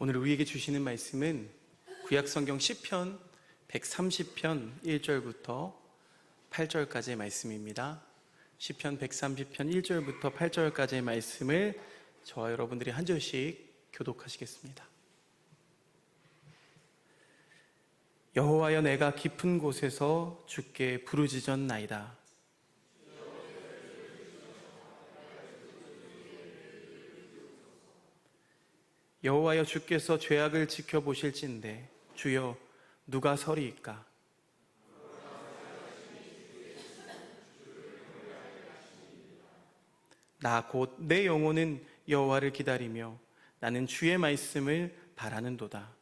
오늘 우리에게 주시는 말씀은 구약성경 시편 130편 1절부터 8절까지의 말씀입니다. 시편 130편 1절부터 8절까지의 말씀을 저와 여러분들이 한 절씩 교독하시겠습니다. 여호와여, 내가 깊은 곳에서 주께 부르짖었나이다. 여호와여, 주께서 죄악을 지켜보실진대 주여 누가 서리이까? 나 곧 내 영혼은 여호와를 기다리며 나는 주의 말씀을 바라는도다.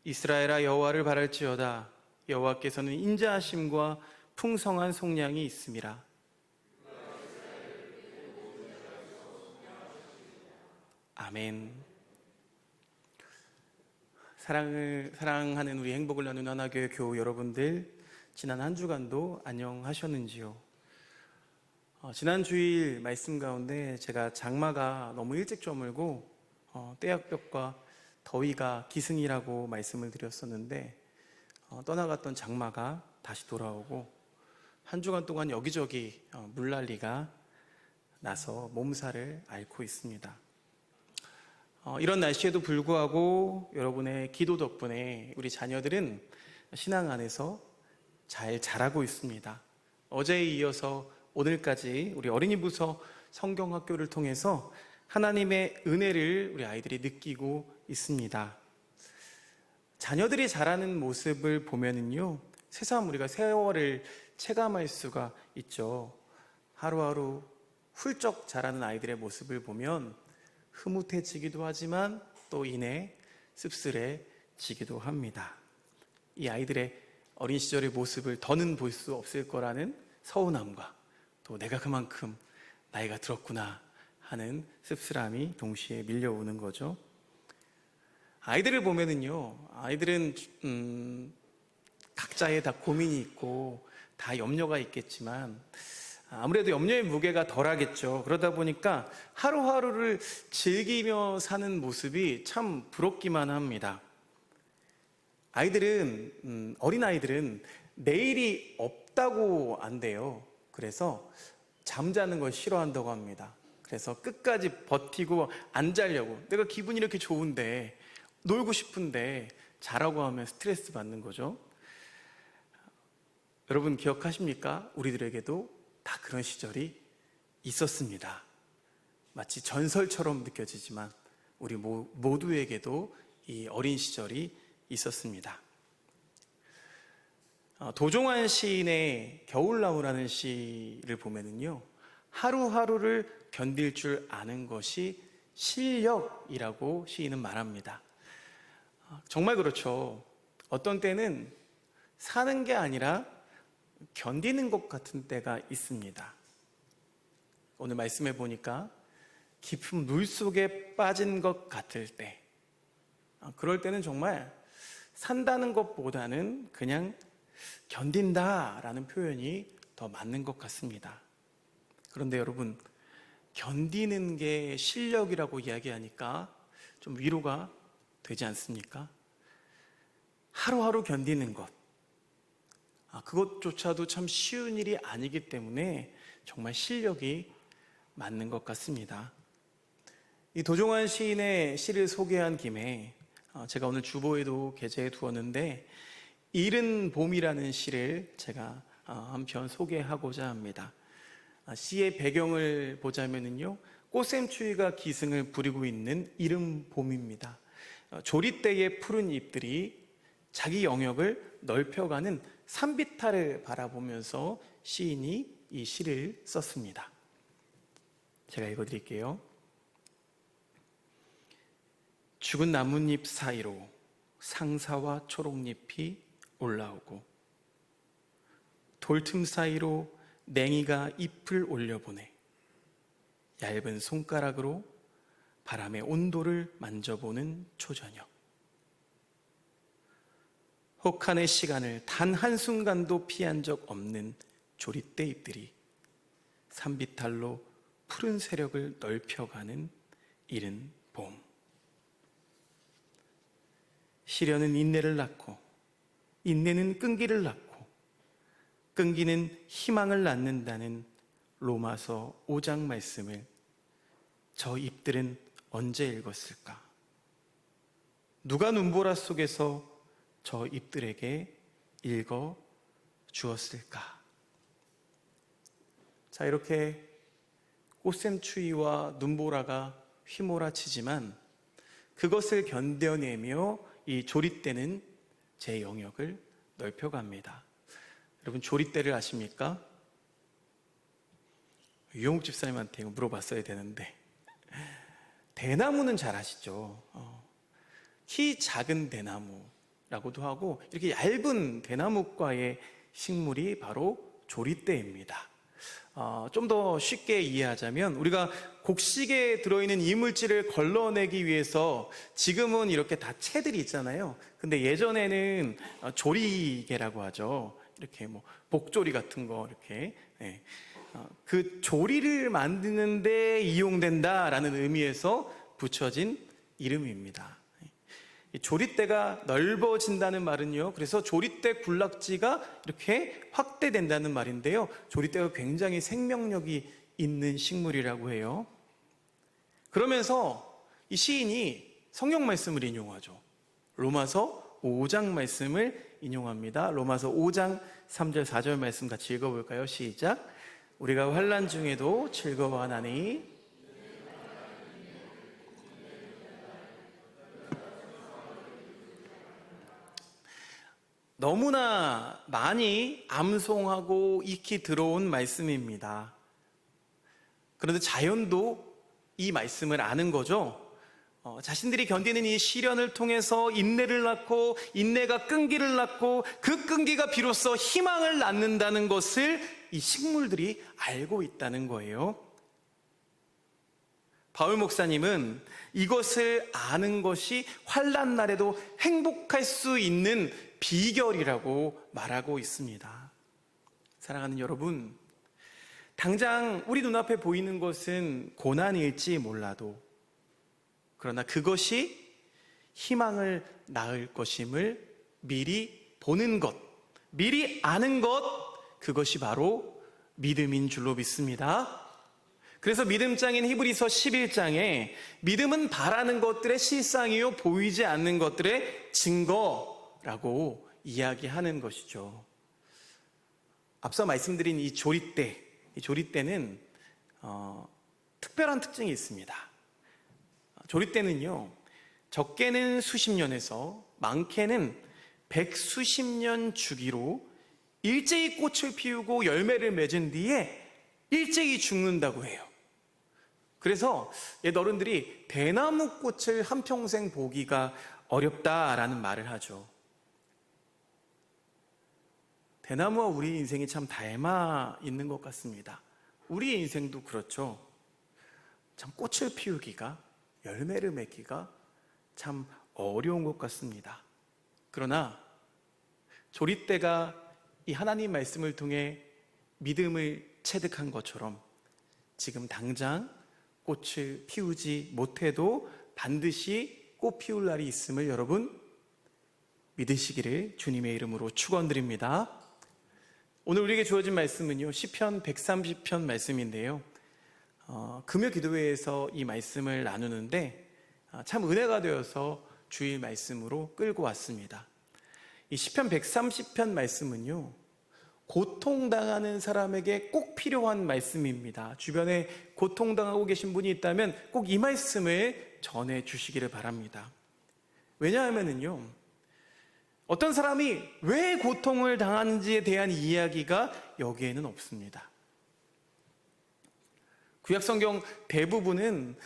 이스라엘아, 여호와를 바랄지어다. 여호와께서는 인자하심과 풍성한 속량이 있음이라. 아멘. 사랑하는 우리 행복을 나누는 하나교회 교우 여러분들, 지난 한 주간도 안녕하셨는지요? 지난 주일 말씀 가운데 제가 장마가 너무 일찍 저물고 떼약볕과 더위가 기승이라고 말씀을 드렸었는데, 떠나갔던 장마가 다시 돌아오고 한 주간 동안 여기저기 물난리가 나서 몸살을 앓고 있습니다. 이런 날씨에도 불구하고 여러분의 기도 덕분에 우리 자녀들은 신앙 안에서 잘 자라고 있습니다. 어제에 이어서 오늘까지 우리 어린이 부서 성경학교를 통해서 하나님의 은혜를 우리 아이들이 느끼고 있습니다. 자녀들이 자라는 모습을 보면은요, 새삼 우리가 세월을 체감할 수가 있죠. 하루하루 훌쩍 자라는 아이들의 모습을 보면 흐뭇해지기도 하지만 또 이내 씁쓸해지기도 합니다. 이 아이들의 어린 시절의 모습을 더는 볼 수 없을 거라는 서운함과 또 내가 그만큼 나이가 들었구나 하는 씁쓸함이 동시에 밀려오는 거죠. 아이들을 보면은요, 아이들은 각자의 다 고민이 있고 다 염려가 있겠지만 아무래도 염려의 무게가 덜하겠죠. 그러다 보니까 하루하루를 즐기며 사는 모습이 참 부럽기만 합니다. 어린아이들은 내일이 없다고 안돼요. 그래서 잠자는 걸 싫어한다고 합니다. 그래서 끝까지 버티고 안 자려고, 내가 기분이 이렇게 좋은데, 놀고 싶은데 자라고 하면 스트레스 받는 거죠. 여러분 기억하십니까? 우리들에게도 다 그런 시절이 있었습니다. 마치 전설처럼 느껴지지만 우리 모두에게도 이 어린 시절이 있었습니다. 도종환 시인의 겨울나무라는 시를 보면은요, 하루하루를 견딜 줄 아는 것이 실력이라고 시인은 말합니다. 정말 그렇죠. 어떤 때는 사는 게 아니라 견디는 것 같은 때가 있습니다. 오늘 말씀해 보니까 깊은 물 속에 빠진 것 같을 때, 그럴 때는 정말 산다는 것보다는 그냥 견딘다라는 표현이 더 맞는 것 같습니다. 그런데 여러분, 견디는 게 실력이라고 이야기하니까 좀 위로가 되지 않습니까? 하루하루 견디는 것, 그것조차도 참 쉬운 일이 아니기 때문에 정말 실력이 맞는 것 같습니다. 이 도종환 시인의 시를 소개한 김에 제가 오늘 주보에도 게재해 두었는데, 이른 봄이라는 시를 제가 한 편 소개하고자 합니다. 시의 배경을 보자면요, 꽃샘추위가 기승을 부리고 있는 이른 봄입니다. 조리대의 푸른 잎들이 자기 영역을 넓혀가는 산비탈을 바라보면서 시인이 이 시를 썼습니다. 제가 읽어드릴게요. 죽은 나뭇잎 사이로 상사와 초록잎이 올라오고, 돌틈 사이로 냉이가 잎을 올려보내 얇은 손가락으로 바람의 온도를 만져보는 초저녁. 혹한의 시간을 단 한순간도 피한 적 없는 조릿대 잎들이 산비탈로 푸른 세력을 넓혀가는 이른 봄. 시련은 인내를 낳고 인내는 끈기를 낳고 끈기는 희망을 낳는다는 로마서 5장 말씀을 저 잎들은 언제 읽었을까? 누가 눈보라 속에서 저 잎들에게 읽어 주었을까? 자, 이렇게 꽃샘추위와 눈보라가 휘몰아치지만 그것을 견뎌내며 이 조릿대는 제 영역을 넓혀갑니다. 여러분, 조릿대를 아십니까? 유영욱 집사님한테 물어봤어야 되는데, 대나무는 잘 아시죠? 키 작은 대나무라고도 하고 이렇게 얇은 대나무과의 식물이 바로 조릿대입니다. 좀 더 쉽게 이해하자면 우리가 곡식에 들어있는 이물질을 걸러내기 위해서 지금은 이렇게 다 채들이 있잖아요. 근데 예전에는 조리개라고 하죠. 이렇게 뭐 복조리 같은 거 이렇게 그 조리를 만드는 데 이용된다라는 의미에서 붙여진 이름입니다. 조릿대가 넓어진다는 말은요, 그래서 조릿대 군락지가 이렇게 확대된다는 말인데요, 조릿대가 굉장히 생명력이 있는 식물이라고 해요. 그러면서 이 시인이 성경 말씀을 인용하죠. 로마서 5장 말씀을 인용합니다. 로마서 5장 3절 4절 말씀 같이 읽어볼까요? 시작. 우리가 환난 중에도 즐거워하나니 너무나 많이 암송하고 익히 들어온 말씀입니다. 그런데 자연도 이 말씀을 아는 거죠. 자신들이 견디는 이 시련을 통해서 인내를 낳고 인내가 끈기를 낳고 그 끈기가 비로소 희망을 낳는다는 것을 이 식물들이 알고 있다는 거예요. 바울 목사님은 이것을 아는 것이 환난 날에도 행복할 수 있는 비결이라고 말하고 있습니다. 사랑하는 여러분, 당장 우리 눈앞에 보이는 것은 고난일지 몰라도 그러나 그것이 희망을 낳을 것임을 미리 보는 것, 미리 아는 것, 그것이 바로 믿음인 줄로 믿습니다. 그래서 믿음장인 히브리서 11장에 믿음은 바라는 것들의 실상이요 보이지 않는 것들의 증거라고 이야기하는 것이죠. 앞서 말씀드린 이 조릿대는 특별한 특징이 있습니다. 조릿대는요, 적게는 수십 년에서 많게는 백수십 년 주기로 일제히 꽃을 피우고 열매를 맺은 뒤에 일제히 죽는다고 해요. 그래서 옛 어른들이 대나무 꽃을 한평생 보기가 어렵다라는 말을 하죠. 대나무와 우리 인생이 참 닮아 있는 것 같습니다. 우리 인생도 그렇죠. 참 꽃을 피우기가, 열매를 맺기가 참 어려운 것 같습니다. 그러나 조릿대가 이 하나님 말씀을 통해 믿음을 체득한 것처럼 지금 당장 꽃을 피우지 못해도 반드시 꽃 피울 날이 있음을 여러분 믿으시기를 주님의 이름으로 축원드립니다. 오늘 우리에게 주어진 말씀은요, 시편 130편 말씀인데요, 금요 기도회에서 이 말씀을 나누는데 참 은혜가 되어서 주일 말씀으로 끌고 왔습니다. 이 시편 130편 말씀은요, 고통당하는 사람에게 꼭 필요한 말씀입니다. 주변에 고통당하고 계신 분이 있다면 꼭 이 말씀을 전해 주시기를 바랍니다. 왜냐하면요, 어떤 사람이 왜 고통을 당하는지에 대한 이야기가 여기에는 없습니다. 구약성경 대부분은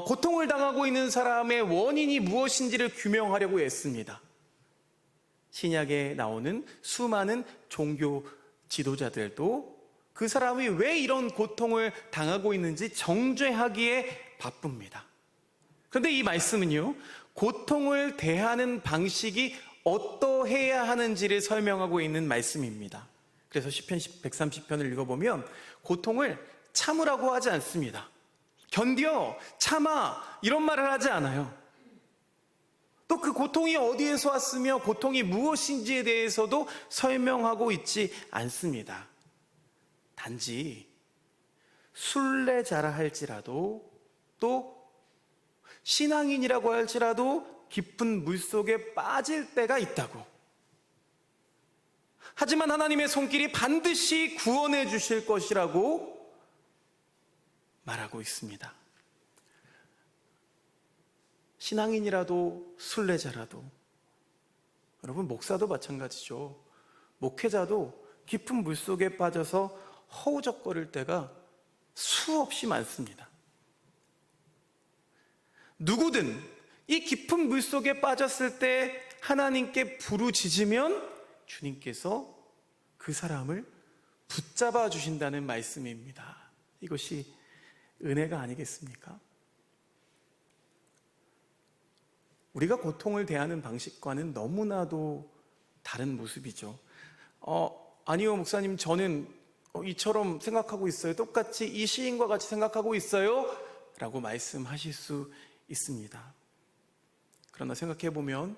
고통을 당하고 있는 사람의 원인이 무엇인지를 규명하려고 애씁니다. 신약에 나오는 수많은 종교 지도자들도 그 사람이 왜 이런 고통을 당하고 있는지 정죄하기에 바쁩니다. 그런데 이 말씀은요, 고통을 대하는 방식이 어떠해야 하는지를 설명하고 있는 말씀입니다. 그래서 시편 130편을 읽어보면 고통을 참으라고 하지 않습니다. 견뎌, 참아 이런 말을 하지 않아요. 또 그 고통이 어디에서 왔으며 고통이 무엇인지에 대해서도 설명하고 있지 않습니다. 단지 순례자라 할지라도 또 신앙인이라고 할지라도 깊은 물속에 빠질 때가 있다고. 하지만 하나님의 손길이 반드시 구원해 주실 것이라고 말하고 있습니다. 신앙인이라도 순례자라도, 여러분 목사도 마찬가지죠. 목회자도 깊은 물속에 빠져서 허우적거릴 때가 수없이 많습니다. 누구든 이 깊은 물속에 빠졌을 때 하나님께 부르짖으면 주님께서 그 사람을 붙잡아 주신다는 말씀입니다. 이것이 은혜가 아니겠습니까? 우리가 고통을 대하는 방식과는 너무나도 다른 모습이죠. 아니요 목사님, 저는 이처럼 생각하고 있어요. 똑같이 이 시인과 같이 생각하고 있어요 라고 말씀하실 수 있습니다. 그러나 생각해보면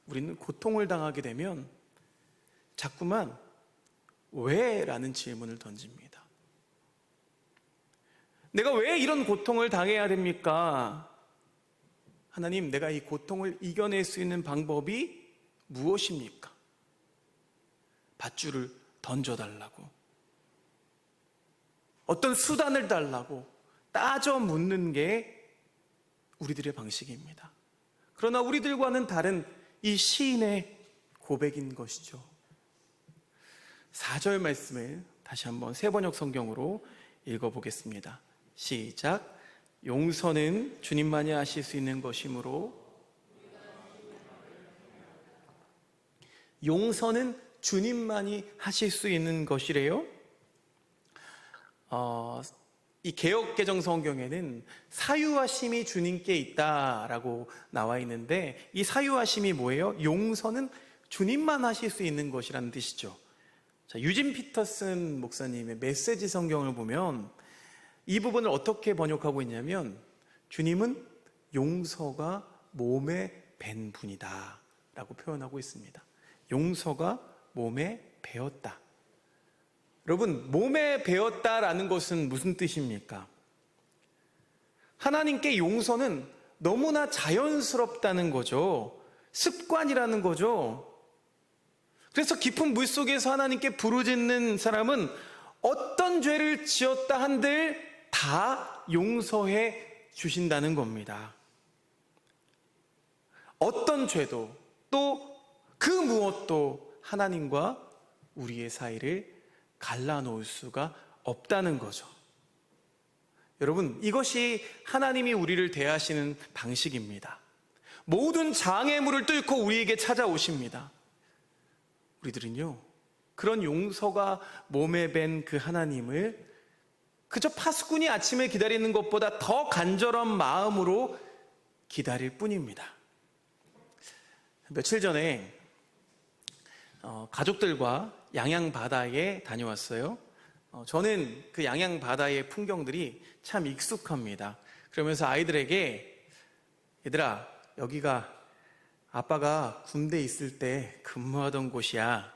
우리는 고통을 당하게 되면 자꾸만 왜? 라는 질문을 던집니다. 내가 왜 이런 고통을 당해야 됩니까? 하나님, 내가 이 고통을 이겨낼 수 있는 방법이 무엇입니까? 밧줄을 던져달라고, 어떤 수단을 달라고 따져 묻는 게 우리들의 방식입니다. 그러나 우리들과는 다른 이 시인의 고백인 것이죠. 4절 말씀을 다시 한번 세번역 성경으로 읽어보겠습니다. 시작. 용서는 주님만이 하실 수 있는 것이므로, 용서는 주님만이 하실 수 있는 것이래요. 이 개역개정 성경에는 사유하심이 주님께 있다라고 나와 있는데, 이 사유하심이 뭐예요? 용서는 주님만 하실 수 있는 것이라는 뜻이죠. 자, 유진 피터슨 목사님의 메시지 성경을 보면 이 부분을 어떻게 번역하고 있냐면, 주님은 용서가 몸에 밴 분이다 라고 표현하고 있습니다. 용서가 몸에 배었다. 여러분, 몸에 배었다라는 것은 무슨 뜻입니까? 하나님께 용서는 너무나 자연스럽다는 거죠. 습관이라는 거죠. 그래서 깊은 물속에서 하나님께 부르짖는 사람은 어떤 죄를 지었다 한들 다 용서해 주신다는 겁니다. 어떤 죄도 또 그 무엇도 하나님과 우리의 사이를 갈라놓을 수가 없다는 거죠. 여러분, 이것이 하나님이 우리를 대하시는 방식입니다. 모든 장애물을 뚫고 우리에게 찾아오십니다. 우리들은요, 그런 용서가 몸에 밴 그 하나님을 그저 파수꾼이 아침을 기다리는 것보다 더 간절한 마음으로 기다릴 뿐입니다. 며칠 전에 가족들과 양양바다에 다녀왔어요. 저는 그 양양바다의 풍경들이 참 익숙합니다. 그러면서 아이들에게, 얘들아, 여기가 아빠가 군대 있을 때 근무하던 곳이야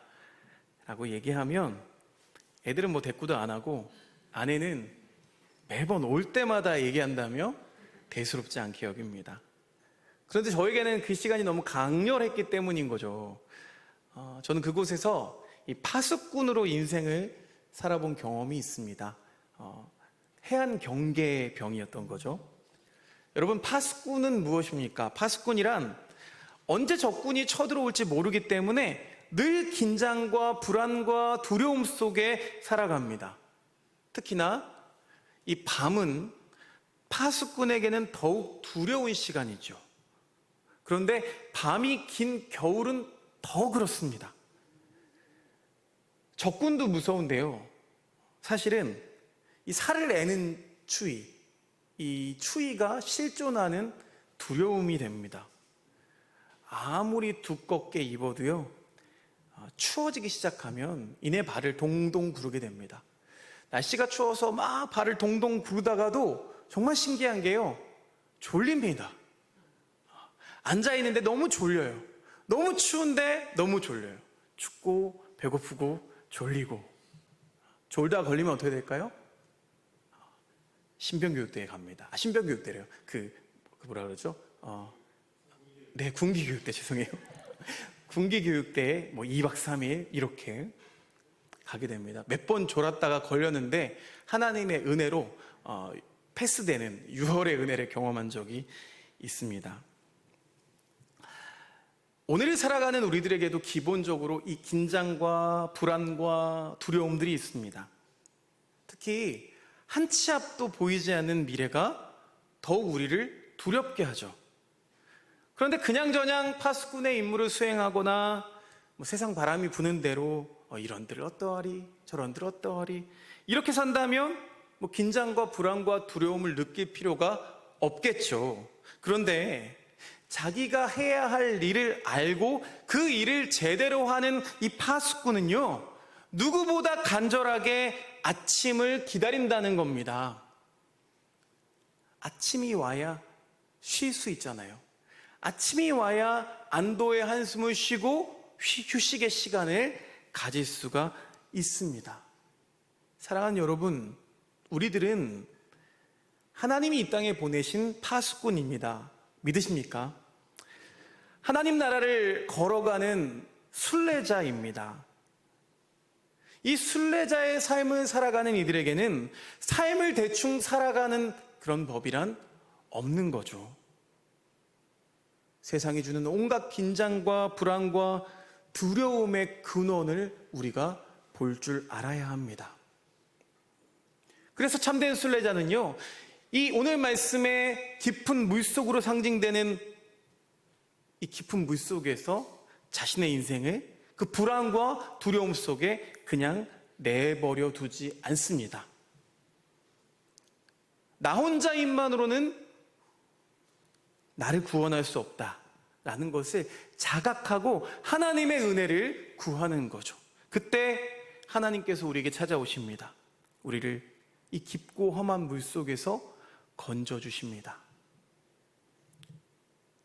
라고 얘기하면 애들은 뭐 대꾸도 안 하고, 아내는 매번 올 때마다 얘기한다며 대수롭지 않게 여깁니다. 그런데 저에게는 그 시간이 너무 강렬했기 때문인 거죠. 저는 그곳에서 이 파수꾼으로 인생을 살아본 경험이 있습니다. 해안 경계병이었던 거죠. 여러분, 파수꾼은 무엇입니까? 파수꾼이란 언제 적군이 쳐들어올지 모르기 때문에 늘 긴장과 불안과 두려움 속에 살아갑니다. 특히나 이 밤은 파수꾼에게는 더욱 두려운 시간이죠. 그런데 밤이 긴 겨울은 더 그렇습니다. 적군도 무서운데요, 사실은 이 살을 내는 추위, 이 추위가 실존하는 두려움이 됩니다. 아무리 두껍게 입어도요, 추워지기 시작하면 이내 발을 동동 구르게 됩니다. 날씨가 추워서 막 발을 동동 구르다가도 정말 신기한 게요, 졸립니다. 앉아있는데 너무 졸려요. 너무 추운데 너무 졸려요. 춥고 배고프고 졸리고. 졸다 걸리면 어떻게 될까요? 신병교육대에 갑니다. 신병교육대래요. 뭐라 그러죠? 네, 군기교육대, 죄송해요. 군기교육대에 2박 3일 이렇게 가게 됩니다. 몇 번 졸았다가 걸렸는데 하나님의 은혜로 패스되는 6월의 은혜를 경험한 적이 있습니다. 오늘을 살아가는 우리들에게도 기본적으로 이 긴장과 불안과 두려움들이 있습니다. 특히 한 치 앞도 보이지 않는 미래가 더욱 우리를 두렵게 하죠. 그런데 그냥저냥 파수꾼의 임무를 수행하거나 세상 바람이 부는 대로 이런들 어떠하리 저런들 어떠하리 이렇게 산다면 긴장과 불안과 두려움을 느낄 필요가 없겠죠. 그런데 자기가 해야 할 일을 알고 그 일을 제대로 하는 이 파수꾼은요, 누구보다 간절하게 아침을 기다린다는 겁니다. 아침이 와야 쉴 수 있잖아요. 아침이 와야 안도의 한숨을 쉬고 휴식의 시간을 가질 수가 있습니다. 사랑하는 여러분, 우리들은 하나님이 이 땅에 보내신 파수꾼입니다. 믿으십니까? 하나님 나라를 걸어가는 순례자입니다. 이 순례자의 삶을 살아가는 이들에게는 삶을 대충 살아가는 그런 법이란 없는 거죠. 세상이 주는 온갖 긴장과 불안과 두려움의 근원을 우리가 볼 줄 알아야 합니다. 그래서 참된 순례자는요, 이 오늘 말씀의 깊은 물속으로 상징되는 이 깊은 물속에서 자신의 인생을 그 불안과 두려움 속에 그냥 내버려 두지 않습니다. 나 혼자인만으로는 나를 구원할 수 없다라는 것을 자각하고 하나님의 은혜를 구하는 거죠. 그때 하나님께서 우리에게 찾아오십니다. 우리를 이 깊고 험한 물속에서 건져주십니다.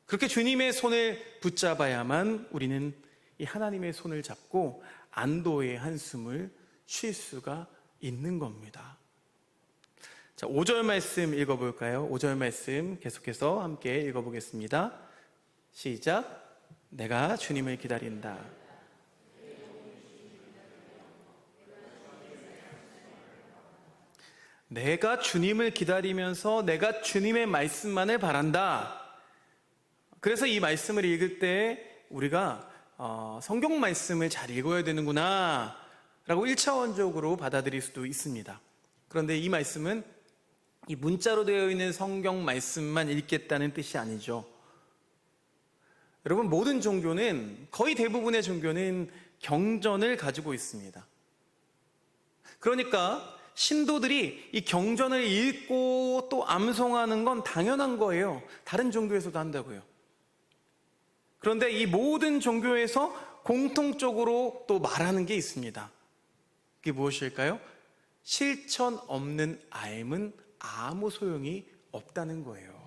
그렇게 주님의 손을 붙잡아야만 우리는 이 하나님의 손을 잡고 안도의 한숨을 쉴 수가 있는 겁니다. 자, 5절 말씀 읽어볼까요? 5절 말씀 계속해서 함께 읽어보겠습니다. 시작. 내가 주님을 기다린다. 내가 주님을 기다리면서 내가 주님의 말씀만을 바란다. 그래서 이 말씀을 읽을 때 우리가 성경 말씀을 잘 읽어야 되는구나 라고 1차원적으로 받아들일 수도 있습니다. 그런데 이 말씀은 이 문자로 되어 있는 성경 말씀만 읽겠다는 뜻이 아니죠. 여러분, 모든 종교는, 거의 대부분의 종교는 경전을 가지고 있습니다. 그러니까 신도들이 이 경전을 읽고 또 암송하는 건 당연한 거예요. 다른 종교에서도 한다고요. 그런데 이 모든 종교에서 공통적으로 또 말하는 게 있습니다. 그게 무엇일까요? 실천 없는 삶은 아무 소용이 없다는 거예요.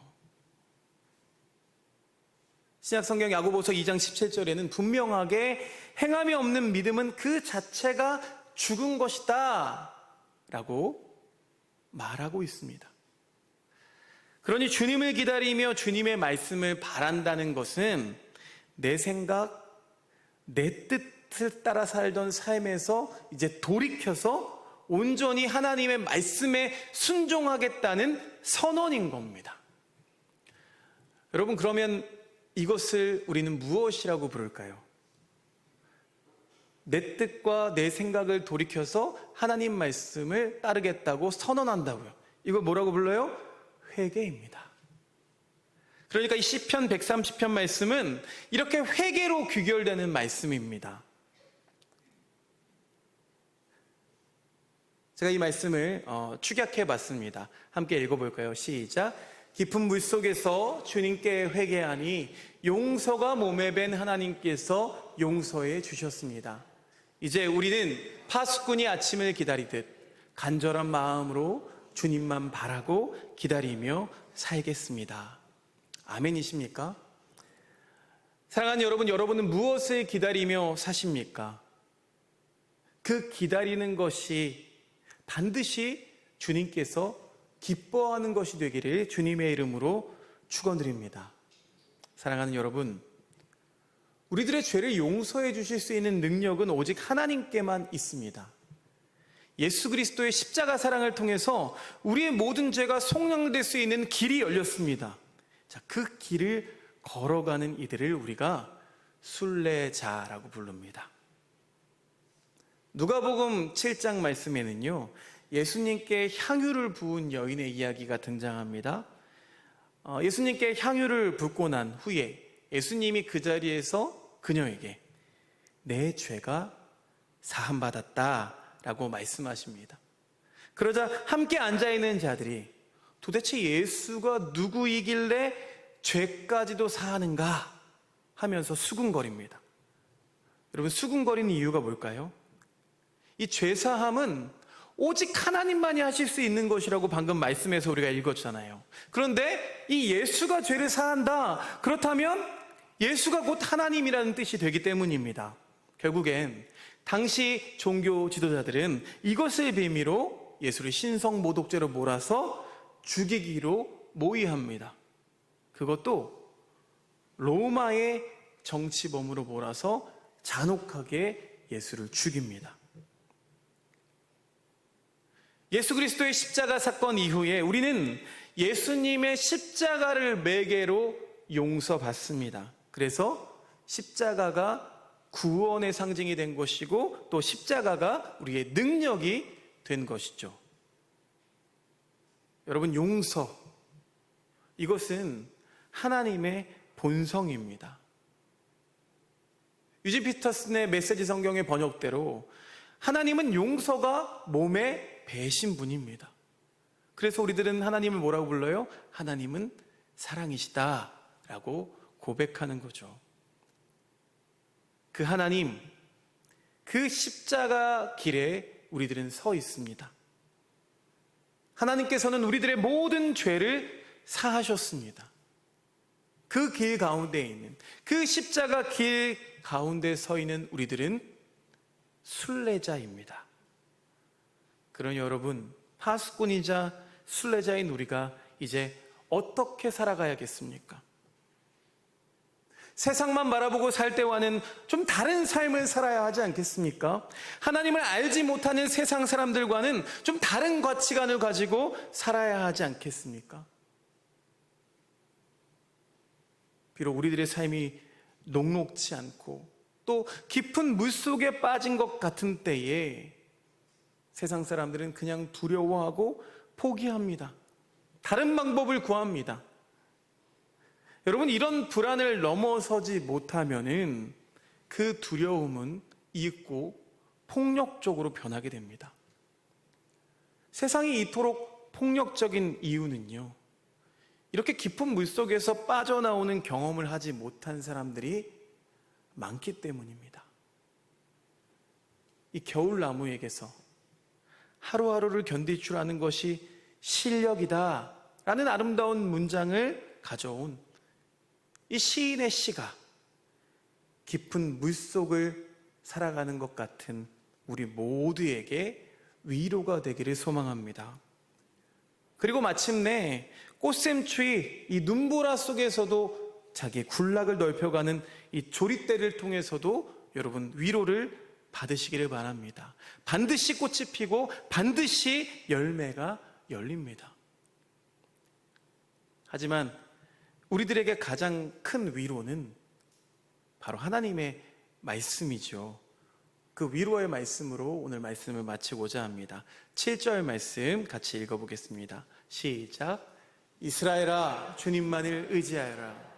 신약성경 야고보서 2장 17절에는 분명하게 행함이 없는 믿음은 그 자체가 죽은 것이다 라고 말하고 있습니다. 그러니 주님을 기다리며 주님의 말씀을 바란다는 것은 내 생각, 내 뜻을 따라 살던 삶에서 이제 돌이켜서 온전히 하나님의 말씀에 순종하겠다는 선언인 겁니다. 여러분, 그러면 이것을 우리는 무엇이라고 부를까요? 내 뜻과 내 생각을 돌이켜서 하나님 말씀을 따르겠다고 선언한다고요. 이걸 뭐라고 불러요? 회개입니다. 그러니까 이 시편 130편 말씀은 이렇게 회개로 귀결되는 말씀입니다. 제가 이 말씀을 축약해 봤습니다. 함께 읽어볼까요? 시작. 깊은 물 속에서 주님께 회개하니 용서가 몸에 밴 하나님께서 용서해 주셨습니다. 이제 우리는 파수꾼이 아침을 기다리듯 간절한 마음으로 주님만 바라고 기다리며 살겠습니다. 아멘이십니까? 사랑하는 여러분, 여러분은 무엇을 기다리며 사십니까? 그 기다리는 것이 반드시 주님께서 기뻐하는 것이 되기를 주님의 이름으로 축원드립니다. 사랑하는 여러분, 우리들의 죄를 용서해 주실 수 있는 능력은 오직 하나님께만 있습니다. 예수 그리스도의 십자가 사랑을 통해서 우리의 모든 죄가 속량될 수 있는 길이 열렸습니다. 자, 그 길을 걸어가는 이들을 우리가 순례자라고 부릅니다. 누가복음 7장 말씀에는요, 예수님께 향유를 부은 여인의 이야기가 등장합니다. 예수님께 향유를 붓고 난 후에 예수님이 그 자리에서 그녀에게 내 죄가 사함받았다라고 말씀하십니다. 그러자 함께 앉아있는 자들이 도대체 예수가 누구이길래 죄까지도 사하는가 하면서 수군거립니다. 여러분, 수군거리는 이유가 뭘까요? 이 죄사함은 오직 하나님만이 하실 수 있는 것이라고 방금 말씀에서 우리가 읽었잖아요. 그런데 이 예수가 죄를 사한다, 그렇다면 예수가 곧 하나님이라는 뜻이 되기 때문입니다. 결국엔 당시 종교 지도자들은 이것을 빌미로 예수를 신성모독죄로 몰아서 죽이기로 모의합니다. 그것도 로마의 정치범으로 몰아서 잔혹하게 예수를 죽입니다. 예수 그리스도의 십자가 사건 이후에 우리는 예수님의 십자가를 매개로 용서받습니다. 그래서 십자가가 구원의 상징이 된 것이고 또 십자가가 우리의 능력이 된 것이죠. 여러분, 용서, 이것은 하나님의 본성입니다. 유진 피터슨의 메시지 성경의 번역대로 하나님은 용서가 몸에 배신 분입니다. 그래서 우리들은 하나님을 뭐라고 불러요? 하나님은 사랑이시다라고 고백하는 거죠. 그 하나님, 그 십자가 길에 우리들은 서 있습니다. 하나님께서는 우리들의 모든 죄를 사하셨습니다. 그 길 가운데 있는, 그 십자가 길 가운데 서 있는 우리들은 순례자입니다. 그러니 여러분, 파수꾼이자 순례자인 우리가 이제 어떻게 살아가야겠습니까? 세상만 바라보고 살 때와는 좀 다른 삶을 살아야 하지 않겠습니까? 하나님을 알지 못하는 세상 사람들과는 좀 다른 가치관을 가지고 살아야 하지 않겠습니까? 비록 우리들의 삶이 녹록지 않고 또 깊은 물속에 빠진 것 같은 때에 세상 사람들은 그냥 두려워하고 포기합니다. 다른 방법을 구합니다. 여러분, 이런 불안을 넘어서지 못하면은 그 두려움은 잊고 폭력적으로 변하게 됩니다. 세상이 이토록 폭력적인 이유는요, 이렇게 깊은 물속에서 빠져나오는 경험을 하지 못한 사람들이 많기 때문입니다. 이 겨울나무에게서 하루하루를 견딜 줄 아는 것이 실력이다 라는 아름다운 문장을 가져온 이 시인의 시가 깊은 물속을 살아가는 것 같은 우리 모두에게 위로가 되기를 소망합니다. 그리고 마침내 꽃샘추위, 이 눈보라 속에서도 자기의 군락을 넓혀가는 이 조리대를 통해서도 여러분 위로를 받으시기를 바랍니다. 반드시 꽃이 피고 반드시 열매가 열립니다. 하지만 우리들에게 가장 큰 위로는 바로 하나님의 말씀이죠. 그 위로의 말씀으로 오늘 말씀을 마치고자 합니다. 7절 말씀 같이 읽어보겠습니다. 시작. 이스라엘아, 주님만을 의지하여라.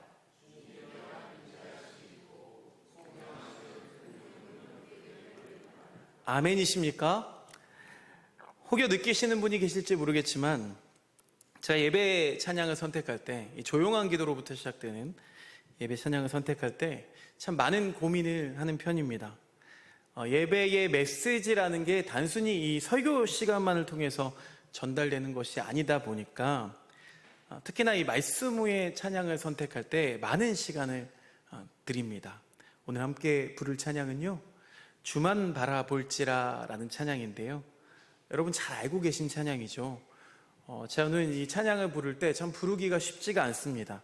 아멘이십니까? 혹여 느끼시는 분이 계실지 모르겠지만 제가 예배 찬양을 선택할 때, 이 조용한 기도로부터 시작되는 예배 찬양을 선택할 때 참 많은 고민을 하는 편입니다. 예배의 메시지라는 게 단순히 이 설교 시간만을 통해서 전달되는 것이 아니다 보니까 특히나 이 말씀 후에 찬양을 선택할 때 많은 시간을 드립니다. 오늘 함께 부를 찬양은요, 주만 바라볼지라 라는 찬양인데요, 여러분 잘 알고 계신 찬양이죠. 저는 이 찬양을 부를 때 참 부르기가 쉽지가 않습니다.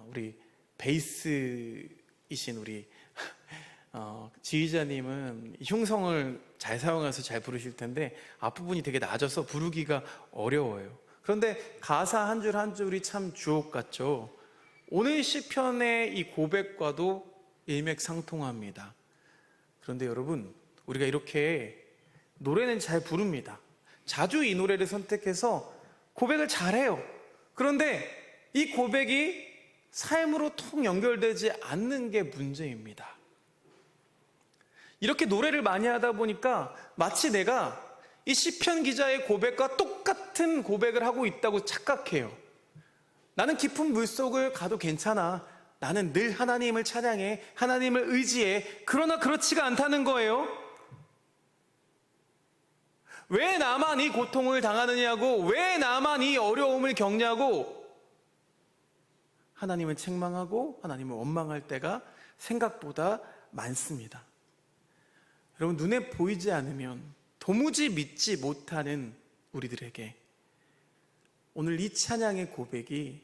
우리 베이스이신 우리 지휘자님은 흉성을 잘 사용해서 잘 부르실 텐데 앞부분이 되게 낮아서 부르기가 어려워요. 그런데 가사 한 줄 한 줄이 참 주옥 같죠. 오늘 시편의 이 고백과도 일맥상통합니다. 그런데 여러분, 우리가 이렇게 노래는 잘 부릅니다. 자주 이 노래를 선택해서 고백을 잘해요. 그런데 이 고백이 삶으로 통 연결되지 않는 게 문제입니다. 이렇게 노래를 많이 하다 보니까 마치 내가 이 시편 기자의 고백과 똑같은 고백을 하고 있다고 착각해요. 나는 깊은 물속을 가도 괜찮아. 나는 늘 하나님을 찬양해. 하나님을 의지해. 그러나 그렇지가 않다는 거예요. 왜 나만 이 고통을 당하느냐고, 왜 나만 이 어려움을 겪냐고 하나님을 책망하고 하나님을 원망할 때가 생각보다 많습니다. 여러분, 눈에 보이지 않으면 도무지 믿지 못하는 우리들에게 오늘 이 찬양의 고백이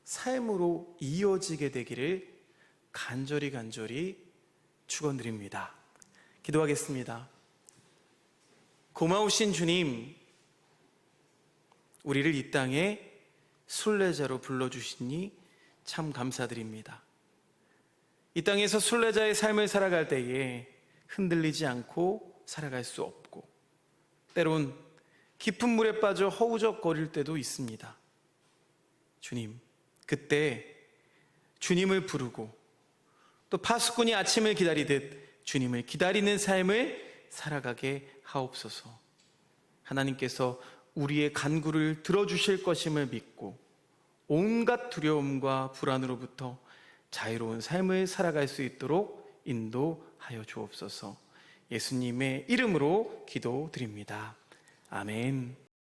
삶으로 이어지게 되기를 간절히 축원드립니다. 기도하겠습니다. 고마우신 주님, 우리를 이 땅에 순례자로 불러주시니 참 감사드립니다. 이 땅에서 순례자의 삶을 살아갈 때에 흔들리지 않고 살아갈 수 없고, 때론 깊은 물에 빠져 허우적거릴 때도 있습니다. 주님, 그때 주님을 부르고 또 파수꾼이 아침을 기다리듯 주님을 기다리는 삶을 살아가게 하옵소서. 하나님께서 우리의 간구를 들어주실 것임을 믿고 온갖 두려움과 불안으로부터 자유로운 삶을 살아갈 수 있도록 인도하여 주옵소서. 예수님의 이름으로 기도드립니다. 아멘.